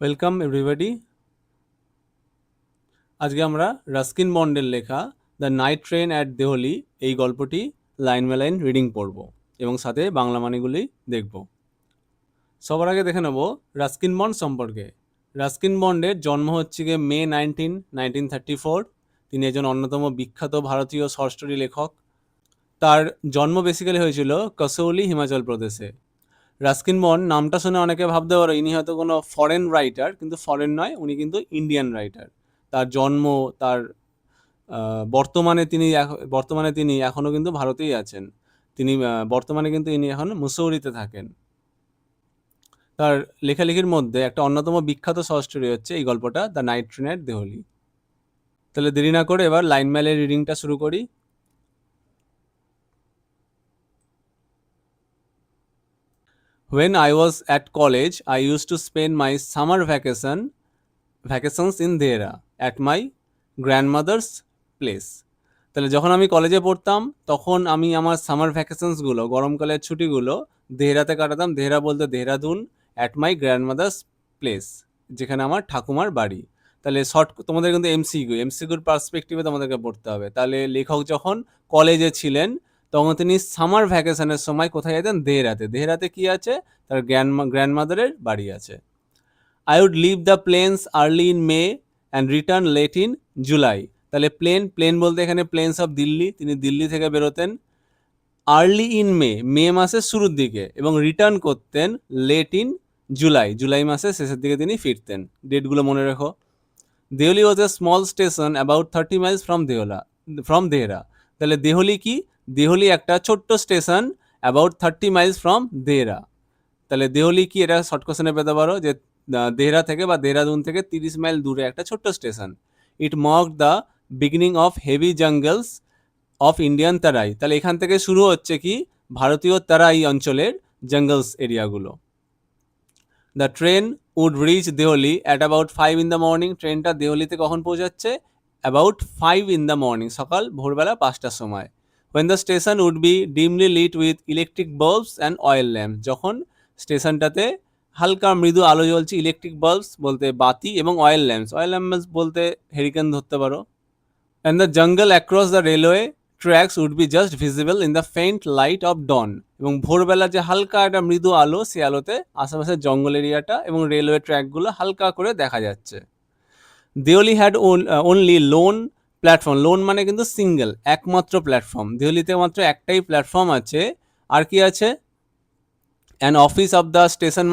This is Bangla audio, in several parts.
Welcome everybody. আজকে আমরা রাস্কিন বন্ডের লেখা the night train at Deoli এই গল্পটি লাইন বাই লাইন রিডিং পড়ব এবং সাথে বাংলা মানেগুলি দেখব। সবার আগে দেখে নেব রাস্কিন বন্ড সম্পর্কে। রাস্কিন বন্ডের জন্ম হচ্ছে গিয়ে মে 1934। তিনি একজন অন্যতম বিখ্যাত ভারতীয় শর্ট স্টোরি লেখক। তার জন্ম বেসিক্যালি হয়েছিল কসৌলি, হিমাচল প্রদেশে। রাস্কিন বন্ড নামটা শুনে অনেকে ভাবতে পারো ইনি হয়তো কোনো ফরেন রাইটার, কিন্তু ফরেন নয়, উনি কিন্তু ইন্ডিয়ান রাইটার। তার জন্ম, তার বর্তমানে তিনি এখনও কিন্তু ভারতেই আছেন। তিনি বর্তমানে কিন্তু ইনি এখন মুসৌরিতে থাকেন। তার লেখালেখির মধ্যে একটা অন্যতম বিখ্যাত শর্ট স্টোরি হচ্ছে এই গল্পটা, the night train at Deoli. তাহলে দেরি না করে এবার লাইন মেলের রিডিংটা শুরু করি। When I was at college, I used to spend my summer vacations in Dehra at my grandmother's place. তাহলে যখন আমি কলেজে পড়তাম তখন আমি আমার সামার ভ্যাকেশনসগুলো, গরমকালের ছুটিগুলো দেহরাতে কাটাতাম। দেহরা বলতে Dehradun, at my grandmother's place, যেখানে আমার ঠাকুমার বাড়ি। তাহলে শর্ট তোমাদের কিন্তু এমসিকিউর পার্সপেক্টিভে তোমাদেরকে পড়তে হবে। তাহলে লেখক যখন কলেজে ছিলেন তখন তিনি সামার ভ্যাকেশনের সময় কোথায় যেতেন? দেহরাতে। দেহরাতে কি আছে? তার গ্র্যান্ডমাদারের বাড়ি আছে। I would leave the plains early in May and return late in July. তাহলে প্লেন বলতে এখানে প্লেন্স অফ দিল্লি, তিনি দিল্লি থেকে বেরোতেন আর্লি ইন মে মাসের শুরুর দিকে, এবং রিটার্ন করতেন লেট ইন জুলাই মাসের শেষের দিকে তিনি ফিরতেন। ডেটগুলো মনে রেখো। Deoli was a small station about 30 miles from Dehra. তাহলে দেহলি কি? দেহলি একটা ছোট্ট station about 30 miles from Dehra. তাহলে দেহলি কি, এটা শর্ট কোশ্চেনে পেতে পারো যে দেহরা থেকে বা দেহরাদুন থেকে 30 মাইল দূরে একটা ছোট্ট station. It mark the beginning of heavy jungles of Indian তারাই। তাহলে এখান থেকে শুরু হচ্ছে কি ভারতীয় তারাই অঞ্চলের জঙ্গলস এরিয়াগুলো। The train would reach Deoli at about 5 in the morning। ট্রেনটা দেহলিতে কখন পৌঁছাচ্ছে? অ্যাবাউট 5 in the morning, সকাল ভোরবেলা 5টার সময়। when the station would be dimly lit with electric bulbs and oil lamps। যখন স্টেশনটাতে হালকা মৃদু আলো জ্বলছে, ইলেকট্রিক বাল্বস বলতে বাতি এবং অয়েল ল্যাম্পস বলতে হেরিকেন ধরতে পারো। and the jungle across the railway tracks would be just visible in the faint light of dawn। এবং ভোরবেলা যে হালকা একটা মৃদু আলো, সেই আলোতে আশেপাশের জঙ্গল এরিয়াটা এবং রেলওয়ে ট্র্যাকগুলো হালকা করে দেখা যাচ্ছে। Deoli had only lone platform. Lone মানে কিন্তু সিঙ্গেল, একমাত্র প্ল্যাটফর্ম। দেহলিতে মাত্র একটাই প্ল্যাটফর্ম আছে। আর কি আছে? An office of the station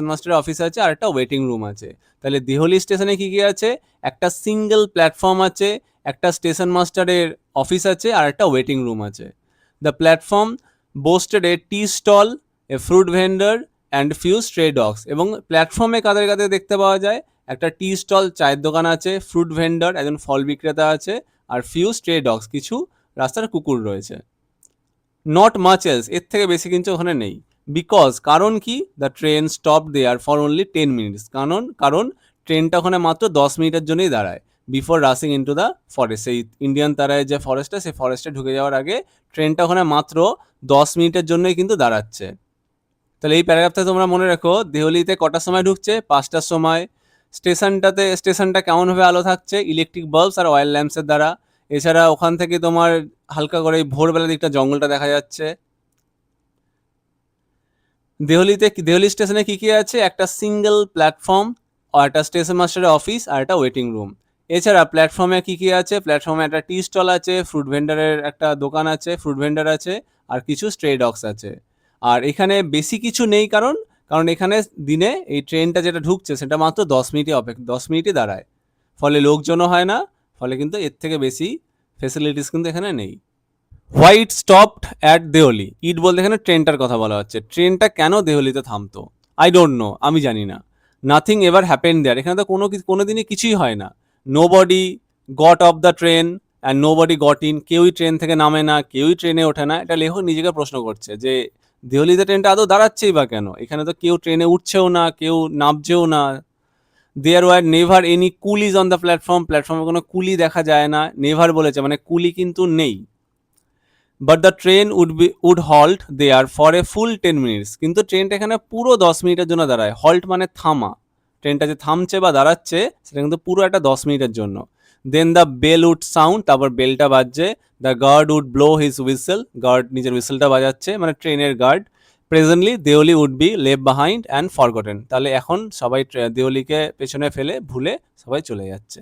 মাস্টারের অফিস আছে, আর একটা ওয়েটিং রুম আছে। তাহলে দেহলি স্টেশনে কি কি আছে? একটা সিঙ্গেল প্ল্যাটফর্ম আছে, একটা স্টেশন মাস্টারের অফিস আছে, আর একটা ওয়েটিং রুম আছে। The platform boasted a tea stall, a fruit vendor and few stray dogs. এবং প্ল্যাটফর্মে কাদের কাদের দেখতে পাওয়া যায়? একটা টি স্টল, চায়ের দোকান আছে, ফ্রুট ভেন্ডার, একজন ফল বিক্রেতা আছে, আর ফিউ স্ট্রে ডগস, কিছু রাস্তার কুকুর রয়েছে। নট মাচ এলস, এর থেকে বেশি কিন্তু ওখানে নেই। বিকজ, কারণ কি? The train stop there for only 10 minutes. কারণ ট্রেনটা ওখানে মাত্র 10 মিনিটের জন্যই দাঁড়ায়। Before rushing into the forest, সেই ইন্ডিয়ান তারায় যে ফরেস্টটা, সেই ফরেস্টে ঢুকে যাওয়ার আগে ট্রেনটা ওখানে মাত্র 10 মিনিটের জন্যই কিন্তু দাঁড়াচ্ছে। তাহলে এই প্যারাগ্রাফটা তোমরা মনে রাখো। দেহলিতে কটার সময় ঢুকছে? 5টার সময়। স্টেশনটা কেমনভাবে আলো থাকছে? ইলেকট্রিক বাল্বস আর অয়েল ল্যাম্পসের দ্বারা। এছাড়া ওখান থেকে তোমার হালকা করে ভোরবেলা দিকটা জঙ্গলটা দেখা যাচ্ছে। দেহলি স্টেশনে কি কি আছে? একটা সিঙ্গেল প্ল্যাটফর্ম, আর একটা স্টেশন মাস্টারের অফিস, আর একটা ওয়েটিং রুম। এছাড়া প্ল্যাটফর্মে কি কি আছে? প্ল্যাটফর্মে একটা টি স্টল আছে, ফ্রুট ভেন্ডারের একটা দোকান আছে, ফ্রুট ভেন্ডার আছে, আর কিছু স্ট্রে ডগস আছে। আর এখানে বেশি কিছু নেই, কারণ এখানে দিনে এই ট্রেনটা যেটা ঢুকছে সেটা মাত্র 10 মিনিটই দাঁড়ায়। ফলে লোকজনও হয় না, ফলে কিন্তু এর থেকে বেশি ফেসিলিটিস কিন্তু এখানে নেই। Why it stopped at Deoli. It বলতে এখানে ট্রেনটার কথা বলা হচ্ছে। ট্রেনটা কেন দেহলিতে থামতো? আই ডোন্ট নো, আমি জানি না। Nothing ever happen there. এখানে তো কোনো দিনই কিছুই হয় না। Nobody got off the train and nobody got in. কেউই ট্রেন থেকে নামে না, কেউই ট্রেনে ওঠে না। এটা লেখক নিজেকে প্রশ্ন করছে যে দেহলিতে ট্রেনটা আদৌ দাঁড়াচ্ছেই বা কেন? এখানে তো কেউ ট্রেনে উঠছেও না, কেউ নামছেও না। There were never any coolies on the প্ল্যাটফর্মে কোনো কুলি দেখা যায় না। নেভার বলেছে মানে কুলি কিন্তু নেই। But the train would halt there for a full 10 minutes. কিন্তু ট্রেনটা এখানে পুরো 10 মিনিটের জন্য দাঁড়ায়। হল্ট মানে থামা, ট্রেনটা যে থামছে বা দাঁড়াচ্ছে সেটা কিন্তু পুরো একটা 10 মিনিটের জন্য। Then the bell would sound, তারপর বেলটা বাজছে। The guard would blow his whistle, guard নিজের হুইসেলটা বাজাচ্ছে, মানে ট্রেনের guard. Presently Deoli would be left behind and forgotten, তাহলে এখন সবাই দেওলিকে পেছনে ফেলে ভুলে সবাই চলে যাচ্ছে।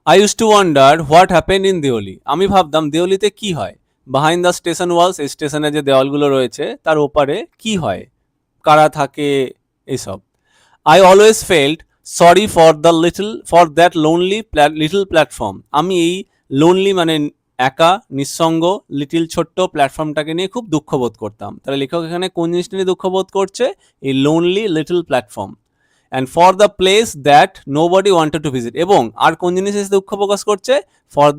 I use to wonder what happen in Deoli, আমি ভাবতাম দেওলিতে কি হয়। বিহাইন্ড দ্য স্টেশন ওয়ালস, স্টেশনের যে দেওয়ালগুলো রয়েছে তার ওপারে কি হয়, কারা থাকে, এইসব। I always felt sorry for that lonely little platform, আমি এই লোনলি মানে একা নিঃসঙ্গ লিটিল ছোট্ট প্ল্যাটফর্মটাকে নিয়ে খুব দুঃখ বোধ করতাম। তাহলে লেখক এখানে কোন জিনিসটা নিয়ে দুঃখ বোধ করছে, এই lonely little platform. And for the place that nobody wanted to visit, এবং আর কোন জিনিসে দুঃখ প্রকাশ করছে, ফর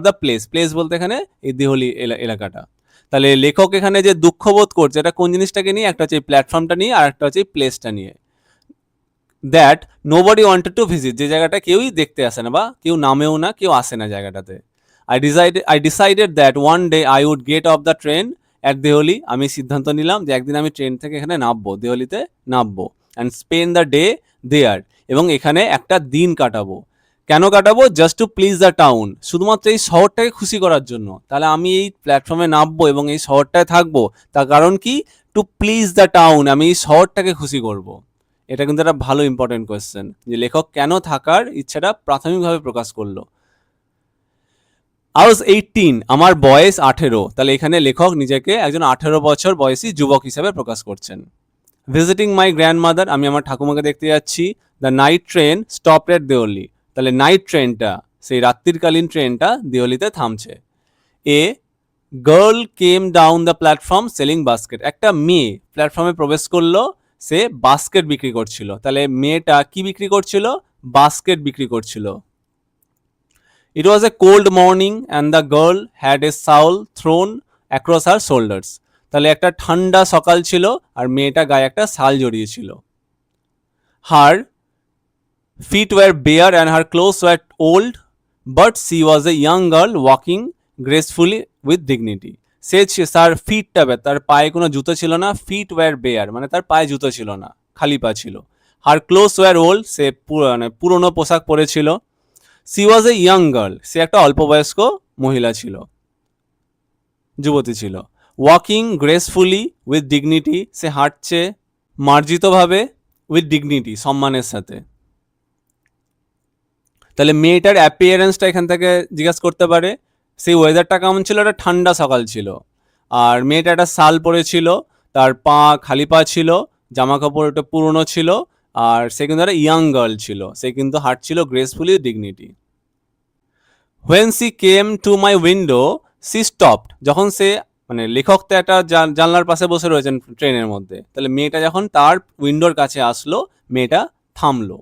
দ্য প্লেস বলতে এখানে এই দেহলি এলাকাটা। তাহলে লেখক এখানে যে দুঃখ বোধ করছে এটা কোন জিনিসটাকে নিয়ে, একটা হচ্ছে এই প্ল্যাটফর্মটা নিয়ে আর একটা হচ্ছে এই প্লেসটা নিয়ে। That nobody wanted to visit, যে জায়গাটা কেউই দেখতে আসে না বা কেউ নামেও না, কেউ আসে না জায়গাটাতে। I decided that one day I would get off the train at Deoli, আমি সিদ্ধান্ত নিলাম যে একদিন আমি ট্রেন থেকে এখানে নামবো, দেহলিতে নামবো। And spend the day there, এবং এখানে একটা দিন কাটাবো। কেন কাটাবো? Just to please the town, শুধুমাত্র এই শহরটাকে খুশি করার জন্য। তাহলে আমি এই প্ল্যাটফর্মে নামবো এবং এই শহরটায় থাকবো, তার কারণ কি? টু প্লিজ দ্য টাউন, আমি এই শহরটাকে খুশি করব। এটা কিন্তু একটা ভালো ইম্পর্টেন্ট কোয়েশ্চেন, যে লেখক কেন থাকার ইচ্ছাটা প্রাথমিকভাবে প্রকাশ করলো। আই ওয়াজ 18, আমার বয়স 18, তাহলে এখানে লেখক নিজেকে একজন 18 বছর বয়সী যুবক হিসেবে প্রকাশ করছেন। ভিজিটিং মাই গ্র্যান্ডমাদার, আমি আমার ঠাকুমাকে দেখতে যাচ্ছি। দ্য নাইট ট্রেন স্টপ এট দেওলি, তাহলে নাইট ট্রেনটা, সেই রাত্রিকালীন ট্রেনটা দেওলিতে থামছে। A girl came down the platform selling basket, একটা মেয়ে প্ল্যাটফর্মে প্রবেশ করলো, সে বাস্কেট বিক্রি করছিল। তাহলে মেয়েটা কি বিক্রি করছিল? বাস্কেট বিক্রি করছিল। It was a cold morning and the girl had a shawl thrown across her shoulders, তাহলে একটা ঠান্ডা সকাল ছিল আর মেয়েটা গায়ে একটা শাল জড়িয়েছিল। Her feet were bare and her clothes were old, but she was a young girl walking gracefully with dignity, তার ফিটটা, তার পায়ে কোনো জুতো ছিল না। ফিট ওয়ার বেয়ার মানে তার পায়ে জুতো ছিল না, খালি পা ছিল। হার ক্লোথস ওয়ার ওল্ড, সে মানে পুরনো পোশাক পরেছিল। She was a young girl, সে একটা অল্প বয়স্ক মহিলা ছিল, যুবতী ছিল। ওয়াকিং গ্রেসফুলি উইথ ডিগনিটি, সে হাঁটছে মার্জিতভাবে, উইথ ডিগনিটি সম্মানের সাথে। তাহলে মেয়েটার অ্যাপিয়ারেন্সটা এখান থেকে জিজ্ঞাসা করতে পারে। সেই ওয়েদারটা কেমন ছিল? একটা ঠান্ডা সকাল ছিল, আর মেয়েটা একটা শাল পরেছিল, তার পা খালি পা ছিল, জামা কাপড় একটা পুরনো ছিল, আর সে কিন্তু একটা ইয়াং গার্ল ছিল, সে কিন্তু হাঁটছিল gracefully dignity. When she came to my window she stopped, যখন সে, মানে লেখক তো একটা জানলার পাশে বসে রয়েছেন ট্রেনের মধ্যে, তাহলে মেয়েটা যখন তার উইন্ডোর কাছে আসলো, মেয়েটা থামলো।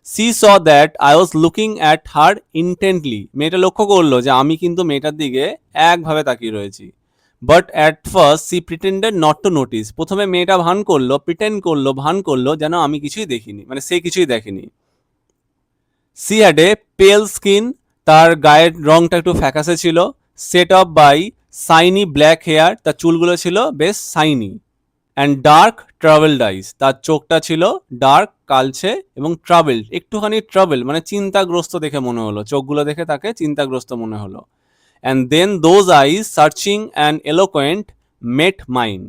She saw that I was looking at her intently, মেয়েটা লক্ষ্য করলো যে আমি কিন্তু মেয়েটার দিকে একভাবে তাকিয়ে রয়েছি। But at first she pretended not to notice, প্রথমে মেয়েটা ভান করলো যেন আমি কিছুই দেখিনি, মানে সে কিছুই দেখেনি। সি হ্যাড এ পেল স্কিন, তার গায়ের রংটা একটু ফ্যাকাসে ছিল। Set off by shiny black hair, তার চুলগুলো ছিল বেশ shiny. And dark travelled eyes, তার চোখটা ছিল ডার্ক কালচে এবং ট্রাভেলড, একটুখানি ট্রাভেল মানে চিন্তাগ্রস্ত দেখে মনে হলো, চোখগুলো দেখে তাকে চিন্তাগ্রস্ত মনে হলো। And then those eyes searching and eloquent met mine,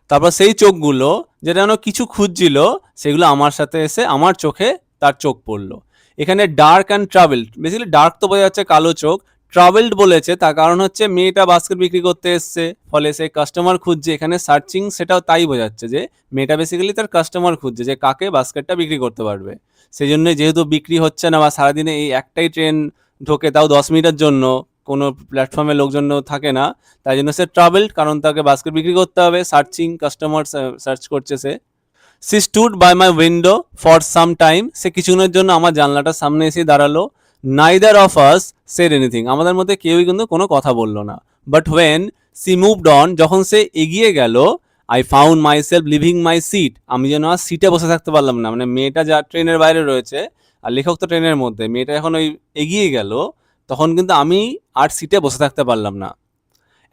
তারপর সেই চোখগুলো যেটা যেন কিছু খুঁজছিল, সেগুলো আমার সাথে এসে আমার চোখে তার চোখ পড়লো। এখানে dark and travelled, basically dark তো বোঝা যাচ্ছে কালো চোখ, ট্রাভেলড বলেছে তার কারণ হচ্ছে মেয়েটা বাস্কেট বিক্রি করতে এসছে, ফলে সে কাস্টমার খুঁজছে। এখানে সার্চিং সেটাও তাই বোঝাচ্ছে যে মেয়েটা বেসিক্যালি তার কাস্টমার খুঁজছে, যে কাকে বাস্কেটটা বিক্রি করতে পারবে। সেই জন্য যেহেতু বিক্রি হচ্ছে না বা সারাদিনে এই একটাই ট্রেন ঢোকে, তাও 10 মিনিটের জন্য, কোনো প্ল্যাটফর্মে লোকজন থাকে না, তাই জন্য সে ট্রাভেলড, কারণ তাকে বাস্কেট বিক্রি করতে হবে। সার্চিং কাস্টমার সার্চ করছে সে। She stood by my window for some time, সে কিছুক্ষণের জন্য আমার জানলাটার সামনে এসে দাঁড়ালো। Neither of us said anything, আমাদের মধ্যে কেউই কিন্তু কোনো কথা বললো না। But when she moved on, যখন সে এগিয়ে গেল, I found myself leaving my seat, আমি যেন আর সিটে বসে থাকতে পারলাম না। মানে মেয়েটা যা ট্রেনের বাইরে রয়েছে আর লেখক তো ট্রেনের মধ্যে, মেয়েটা যখন ওই এগিয়ে গেল তখন কিন্তু আমি আর সিটে বসে থাকতে পারলাম না।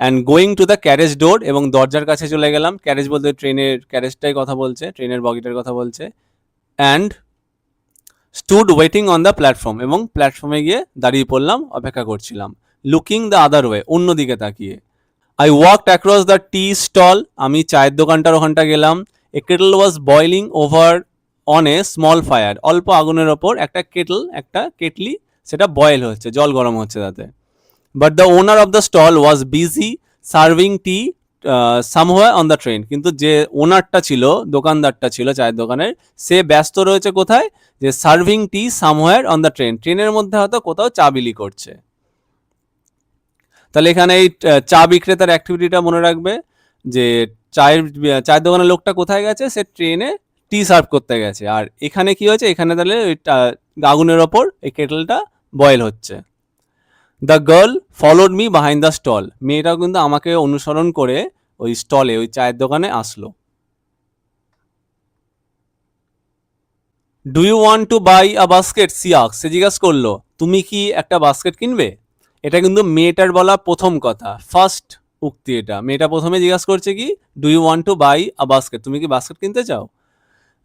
And going to the carriage door, এবং দরজার কাছে চলে গেলাম। ক্যারেজ বলতে ট্রেনের ক্যারেজটাই কথা বলছে, ট্রেনের বগিটার কথা বলছে। And stood waiting on the platform, এবং প্ল্যাটফর্মে গিয়ে দাঁড়িয়ে পড়লাম, অপেক্ষা করছিলাম। লুকিং দ্য আদার ওয়ে, অন্যদিকে তাকিয়ে। I walked across the tea stall, আমি চায়ের দোকানটার ওখানটা গেলাম। A kettle was boiling over on a small fire, অল্প আগুনের ওপর একটা কেটলি সেটা বয়েল হচ্ছে, জল গরম হচ্ছে তাতে। But the owner of the stall was busy serving tea somewhere on the train, কিন্তু যে ওনারটা ছিল, দোকানদারটা ছিল চায়ের দোকানের, সে ব্যস্ত রয়েছে কোথায়, যে serving tea somewhere on the train, ট্রেনের মধ্যে হয়তো কোথাও চা বিলি করছে। তাহলে এখানে এই চা বিক্রেতার অ্যাক্টিভিটিটা মনে রাখবে, যে চায়ের দোকানের লোকটা কোথায় গেছে, সে ট্রেনে টি সার্ভ করতে গেছে। আর এখানে কি হয়েছে, এখানে তাহলে ওই আগুনের ওপর এই কেটলটা বয়েল হচ্ছে। The girl followed me behind the stall, মেয়েটাও কিন্তু আমাকে অনুসরণ করে ওই স্টলে, ওই চায়ের দোকানে আসলো। Do you want to buy a basket, সে জিজ্ঞাসা করলো, তুমি কি একটা বাস্কেট কিনবে? এটা কিন্তু মেয়েটার বলা প্রথম কথা, ফার্স্ট উক্তি। এটা মেয়েটা প্রথমে জিজ্ঞাসা করছে কি, do you want to buy a basket, তুমি কি বাস্কেট কিনতে চাও?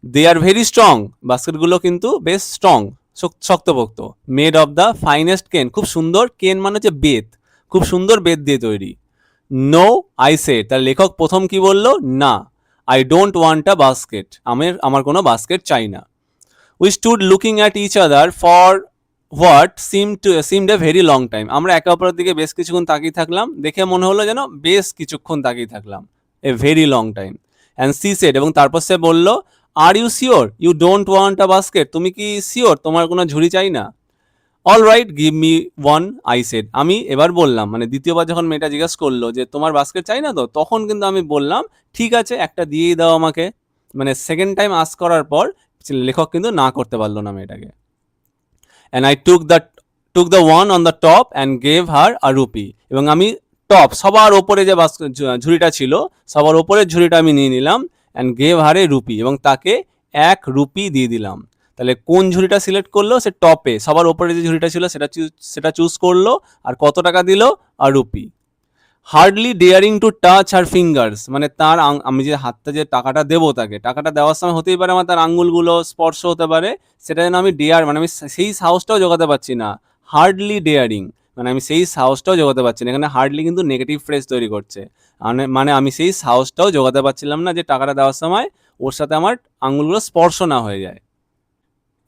দে আর ভেরি স্ট্রং, বাস্কেটগুলো কিন্তু বেশ স্ট্রং, শক্তপোক্ত। মেড অফ দ্য ফাইনেস্ট কেন, খুব সুন্দর, কেন মানে হচ্ছে বেত, খুব সুন্দর বেত দিয়ে তৈরি। নো আই সেড, তার লেখক প্রথম কি বলল, না। I don't want a basket, আমার কোনো বাস্কেট চাই না। We stood looking at each other for what seemed a very long time, আমরা একে অপরের দিকে বেশ কিছুক্ষণ তাকিয়ে থাকলাম, দেখে মনে হলো যেন বেশ কিছুক্ষণ তাকিয়ে থাকলাম, a very long time. And she said, এবং তারপর সে বলল, are you sure you don't want a basket, তুমি কি শিওর তোমার কোনো ঝুড়ি চাই না? All right give me one, I said, আমি এবার বললাম, মানে দ্বিতীয়বার যখন মেয়েটা জিজ্ঞাসা করলো যে তোমার বাস্কেট চাই না তো, তখন কিন্তু আমি বললাম, ঠিক আছে একটা দিয়েই দাও আমাকে। মানে সেকেন্ড টাইম আস্ক করার পর লেখক কিন্তু না করতে পারলো না মেয়েটাকে। And I took the one on the top and gave her a rupee, এবং আমি টপ, সবার ওপরে যে ঝুড়িটা ছিল, সবার ওপরের ঝুড়িটা আমি নিয়ে নিলাম। And gave her A rupee, এবং তাকে 1 রুপি দিয়ে দিলাম। তাহলে কোন ঝুড়িটা সিলেক্ট করলো, সে টপে সবার ওপরে যে ঝুড়িটা ছিল সেটা চুজ করলো, আর কত টাকা দিল, আর rupee. Hardly daring to touch her fingers, মানে তার আমি যে হাতটা যে টাকাটা দেবো তাকে, টাকাটা দেওয়ার সময় হতেই পারে আমার তার আঙ্গুলগুলো স্পর্শ হতে পারে, সেটা যেন আমি মানে আমি সেই সাহসটাও জোগাতে পারছি না। হার্ডলি ডেয়ারিং, মানে আমি সেই সাহসটাও জোগাতে পারছি না, এখানে হার্ডলি কিন্তু নেগেটিভ ফ্রেজ তৈরি করছে, মানে আমি সেই সাহসটাও জোগাতে পারছিলাম না যে টাকাটা দেওয়ার সময় ওর সাথে আমার আঙ্গুলগুলো স্পর্শ না হয়ে যায়।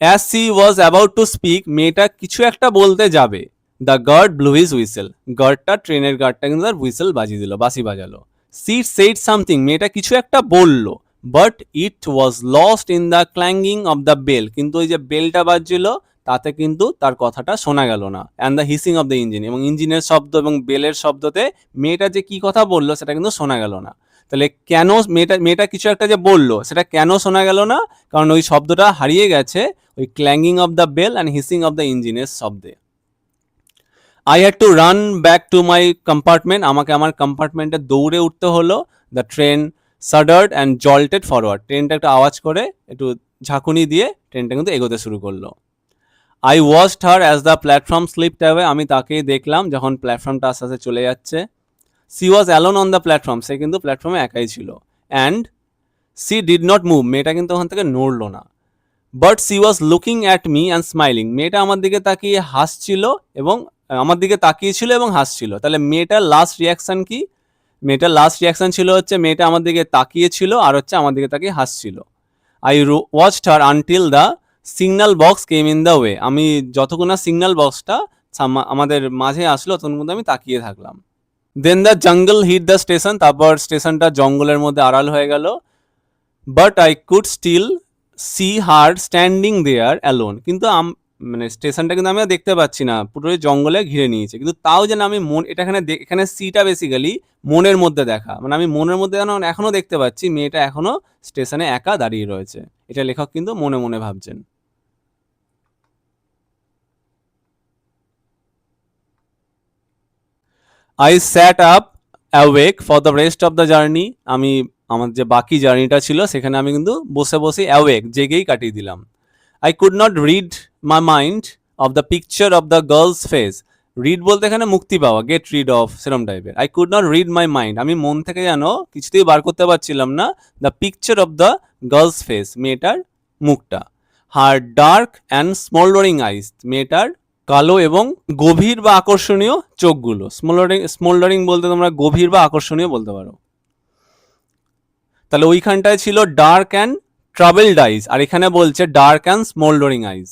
As she was about to speak, মেয়েটা কিছু একটা বলতে যাবে। The guard blew his whistle, গার্ডটা, ট্রেনের গার্ডটা কিন্তু তার হুইসেল বাজিয়ে দিল, বাঁশি বাজালো। সি সেইড সামথিং, মেয়েটা কিছু একটা বলল, but it was lost in the clanging of the bell, কিন্তু ওই যে বেলটা বাজছিল তাতে কিন্তু তার কথাটা শোনা গেল না। And the hissing of the engine, এবং ইঞ্জিনের শব্দ এবং বেলের শব্দতে মেয়েটা যে কি কথা বললো সেটা কিন্তু শোনা গেল না। তাহলে কেন মেয়েটা কিছু একটা যে বললো সেটা কেন শোনা গেল না, কারণ ওই শব্দটা হারিয়ে গেছে ওই clanging of the bell and hissing of the ইঞ্জিনের শব্দে। I had to run back to my compartment, আমাকে আমার কম্পার্টমেন্টে দৌড়ে উঠতে হলো। The train shuddered and jolted forward, ট্রেনটা একটু আওয়াজ করে, একটু ঝাঁকুনি দিয়ে ট্রেনটা কিন্তু এগোতে শুরু করলো। I watched her as the platform slipped away, আমি তাকেই দেখলাম যখন প্ল্যাটফর্মটা আস্তে আস্তে চলে যাচ্ছে। She was alone on the platform, সে কিন্তু প্ল্যাটফর্মে একাই ছিল। And she did not move, মেয়েটা কিন্তু ওখান থেকে নড়লো না। But she was looking at me and smiling, মেয়েটা আমার দিকে তাকিয়ে হাসছিল, এবং আমার দিকে তাকিয়েছিল এবং হাসছিল। তাহলে মেয়েটার লাস্ট রিয়াকশান কি, মেয়েটার লাস্ট রিয়াকশান ছিল হচ্ছে মেয়েটা আমার দিকে তাকিয়েছিল আর হচ্ছে আমার দিকে তাকিয়ে হাসছিল। I watched her until the signal box came in the way, আমি যতক্ষণ না সিগন্যাল বক্সটা আমাদের মাঝে আসলো তখন কিন্তু আমি তাকিয়ে থাকলাম। Then the jungle hid the station, তারপর স্টেশনটা জঙ্গলের মধ্যে আড়াল হয়ে গেল। But I could still see her standing there alone, কিন্তু মানে স্টেশনটা কিন্তু আমি আর দেখতে পাচ্ছি না, পুরোই জঙ্গলে ঘিরে নিয়েছে, কিন্তু তাও যেন আমি এটা এখানে সিটা বেসিক্যালি মনের মধ্যে দেখা, মানে আমি মনের মধ্যে যেন এখনো দেখতে পাচ্ছি মেয়েটা এখনো স্টেশনে একা দাঁড়িয়ে রয়েছে, এটা লেখক কিন্তু মনে মনে ভাবছেন। I sat up awake for the rest of the journey, আমি আমার যে বাকি জার্নিটা ছিল সেখানে আমি কিন্তু বসে বসে অ্যাওয়েক, জেগেই কাটিয়ে দিলাম। I could not read my mind of the picture of the girls face, read বলতে এখানে মুক্তি পাওয়া, গেট রিড অফ সেরম টাইপের। I could not read my mind, আমি মন থেকে যেন কিছুতেই বার করতে পারছিলাম না the picture of the girls face, মেয়েটার মুখটা। হার ডার্ক অ্যান্ড স্মোল্ডারিং আইস, মেয়েটার কালো এবং গভীর বা আকর্ষণীয় চোখগুলো। স্মোল্ডারিং বলতে তোমরা গভীর বা আকর্ষণীয় বলতে পারো। তাহলে ওইখানটায় ছিল ডার্ক অ্যান্ড ট্রাভেলড আইস, আর এখানে বলছে dark and smouldering eyes.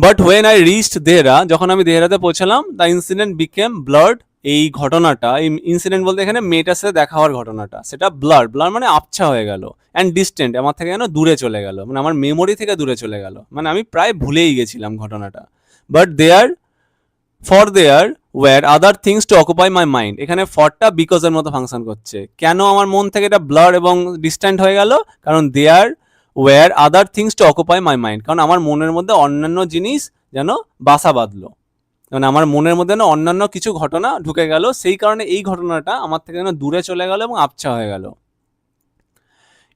But when I reached Dehra, যখন আমি দেহরাতে পৌঁছালাম, দ্য ইনসিডেন্ট বিকেম ব্লার্ড, এই ঘটনাটা, এই ইনসিডেন্ট বলতে এখানে মেয়েটার সাথে দেখা হওয়ার ঘটনাটা, সেটা ব্লার মানে আবছা হয়ে গেল, অ্যান্ড ডিস্টেন্ট, আমার থেকে যেন দূরে চলে গেল, মানে আমার মেমোরি থেকে দূরে চলে গেল, মানে আমি প্রায় ভুলেই গেছিলাম ঘটনাটা। But there were other things to occupy my mind, এখানে ফরটা বিকজের মতো ফাংশন করছে। কেন আমার মন থেকে এটা ব্লার এবং ডিস্ট্যান্ট হয়ে গেল? কারণ there were other things to occupy my mind, কারণ আমার মনের মধ্যে অন্যান্য জিনিস যেন বাসা বাঁধলো, মানে আমার মনের মধ্যে না অন্যান্য কিছু ঘটনা ঢুকে গেল, সেই কারণে এই ঘটনাটা আমার থেকে যেন দূরে চলে গেল এবং আবছা হয়ে গেল।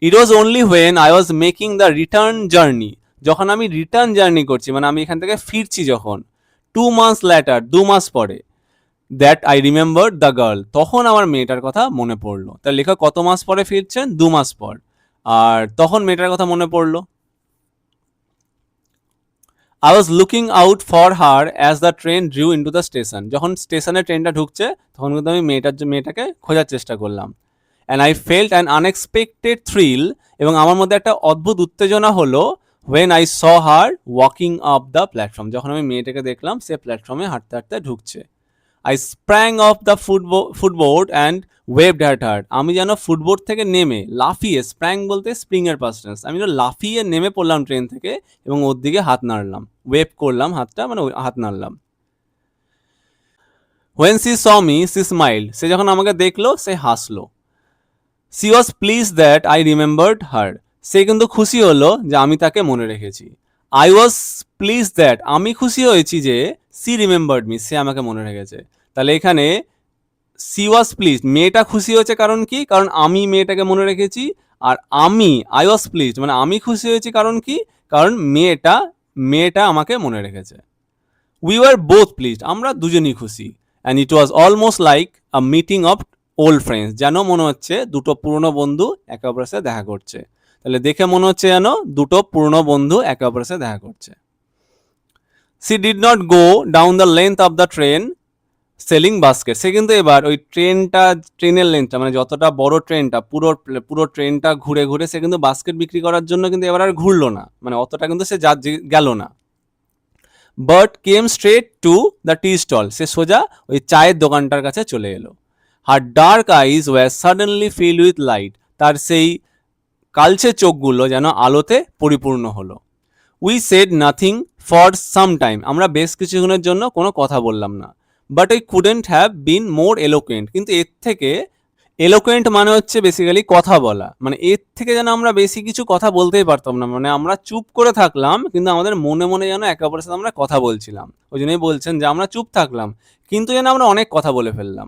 It was only when I was making the return journey, যখন আমি রিটার্ন জার্নি করছি, মানে আমি এখান থেকে ফিরছি যখন, 2 months ল্যাটার, 2 মাস পরে, that I remember the girl, তখন আমার মেয়েটার কথা মনে পড়লো। তার লেখা কত মাস পরে ফিরছেন? 2 মাস পর, আর তখন মেয়েটার কথা মনে পড়লো। I was looking out for her as the train drew into the station, যখন স্টেশনে ট্রেনটা ঢুকছে তখন কিন্তু আমি মেয়েটাকে খোঁজার চেষ্টা করলাম। And I felt an unexpected thrill, এবং আমার মধ্যে একটা অদ্ভুত উত্তেজনা হলো, when I saw her walking up the platform, যখন আমি মেয়েটাকে দেখলাম সে প্ল্যাটফর্মে হাঁটতে হাঁটতে ঢুকছে। I sprang off the footboard and waved at her, আমি যেন ফুটবোর্ড থেকে নেমে লাফিয়ে, স্প্র্যাং বলতে স্প্রিংয়ের পাস্ট টেন্স, আমি যেন লাফিয়ে নেমে পড়লাম ট্রেন থেকে এবং ওর দিকে হাত নাড়লাম, ওয়েভ করলাম হাতটা, মানে হাত নাড়লাম। When she saw me she smiled, সে যখন আমাকে দেখলো সে হাসলো। She was pleased that I remembered her, সে কিন্তু খুশি হলো যে আমি তাকে মনে রেখেছি। আই ওয়াজ প্লিজ দ্যাট, আমি খুশি হয়েছি যে সি রিমেম্বার্ড মি, সে আমাকে মনে রেখেছে। তাহলে এখানে সি ওয়াজ প্লিজ, মেয়েটা খুশি হয়েছে কারণ কি? কারণ আমি মেয়েটাকে মনে রেখেছি। আর আই ওয়াজ প্লিজ মানে আমি খুশি হয়েছি কারণ কি? কারণ মেয়েটা আমাকে মনে রেখেছে। উই ওয়ার বোথ প্লিজড, আমরা দুজনই খুশি। And it was almost like a meeting of old friends, যেন মনে হচ্ছে দুটো পুরনো বন্ধু একে অপরের সাথে দেখা করছে। তাহলে দেখে মনে হচ্ছে যেন দুটো পুরনো বন্ধু একে অপরের সাথে দেখা করছে। She did not go down the length of the train selling basket, সে কিন্তু এবার ওই ট্রেনের লেন্থটা, মানে যতটা বড় ট্রেনটা, পুরো ট্রেনটা ঘুরে ঘুরে সে কিন্তু বাস্কেট বিক্রি করার জন্য কিন্তু এবার আর ঘুরলো না, মানে অতটা কিন্তু সে গেল না। But came straight to the tea stall, সে সোজা ওই চায়ের দোকানটার কাছে চলে এলো। Her dark eyes were suddenly fill with light, তার সেই কালচে চোখগুলো যেন আলোতে পরিপূর্ণ হলো। We said nothing for some time, আমরা বেশ কিছুক্ষণের জন্য কোনো কথা বললাম না। But I couldn't have been more eloquent, কিন্তু এর থেকে, এলোকুয়েন্ট মানে হচ্ছে বেসিক্যালি কথা বলা, মানে এর থেকে যেন আমরা বেশি কিছু কথা বলতেই পারতাম না, মানে আমরা চুপ করে থাকলাম কিন্তু আমাদের মনে মনে যেন একে অপরের সাথে আমরা কথা বলছিলাম। ওই জন্যই বলছেন যে আমরা চুপ থাকলাম কিন্তু যেন আমরা অনেক কথা বলে ফেললাম।